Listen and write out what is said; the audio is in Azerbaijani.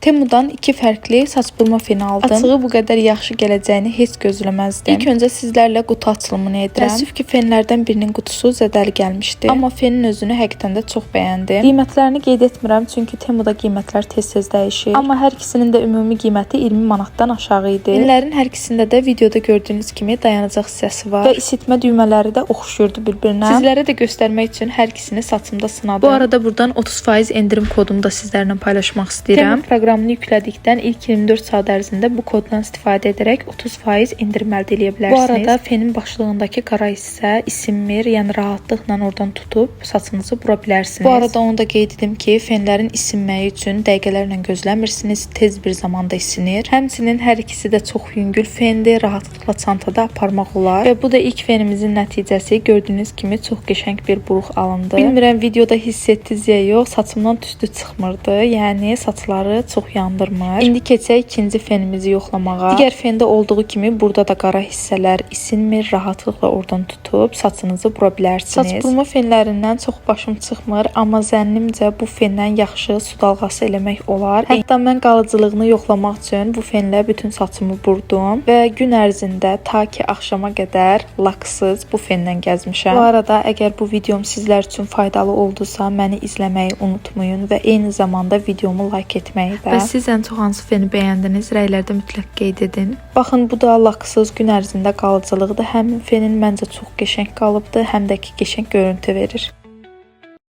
Temudan 2 fərqli saç burma feni aldım. Açığı bu qədər yaxşı gələcəyini heç gözləməzdim. İlk öncə sizlərlə qutu açılımını edirəm. Təəssüf ki, fenlərdən birinin qutusu zədəli gəlmişdi. Amma fenin özünü həqiqətən də çox bəyəndim. Qiymətlərini qeyd etmirəm, çünki Temuda qiymətlər tez-tez dəyişir. Amma hər ikisinin də ümumi qiyməti 20 manatdan aşağı idi. Fenlərin hər ikisində də videoda gördüyünüz kimi dayanacaq hissəsi var və isitmə düymələri də oxşuyurdu bir-birinə. Sizlərə də göstərmək üçün hər ikisini saçımda sınadım. Bu arada buradan 30% endirim kodumu da sizlərlə paylaşmaq istəyirəm. Temu proqramını yüklədikdən ilk 24 saat ərzində bu koddan istifadə edərək 30% endirim əldə edə bilərsiniz. Bu arada fenin başlığındakı qara hissə isinmir, yəni rahatlıqla oradan tutub saçınızı bura bilərsiniz. Bu arada onu da qeyd edim ki, fenlərin isinməyi üçün dəqiqələrlə gözləmirsiniz, tez bir zamanda isinir. Həmçinin hər ikisi də çox yüngül fendir, rahatlıqla çantada aparmaq olar. Və bu da ilk fenimizin nəticəsi. Gördüyünüz kimi çox qəşəng bir buruq alındı. Bilmirəm videoda hiss etdiniz ya yox, saçımdan tüstü çıxmırdı. Yəni saçları çox yandırmır. İndi keçək ikinci fenimizi yoxlamağa. Digər fende olduğu kimi burada da qara hissələr isinmir, rahatlıqla oradan tutub saçınızı bura bilərsiniz. Saç burma fenlərindən çox başım çıxmır, amma zənnimcə bu fendən yaxşı su dalğası eləmək olar. Hətta mən qalıcılığını yoxlamaq üçün bu fenlə bütün saçımı burdum və gün ərzində ta ki axşama qədər laksız bu fenlə gəzmişəm. Bu arada əgər bu videom sizlər üçün faydalı oldusa, məni izləməyi unutmayın və eyni zamanda videomu like etməyi də. Və siz ən çox hansı feni bəyəndiniz? Rəylərdə mütləq qeyd edin. Baxın, bu da laksız gün ərzində qalıcılıqdır. Həmin fenin məncə çox qəşəng qalıbdır, həm də ki qəşəng görüntü verir.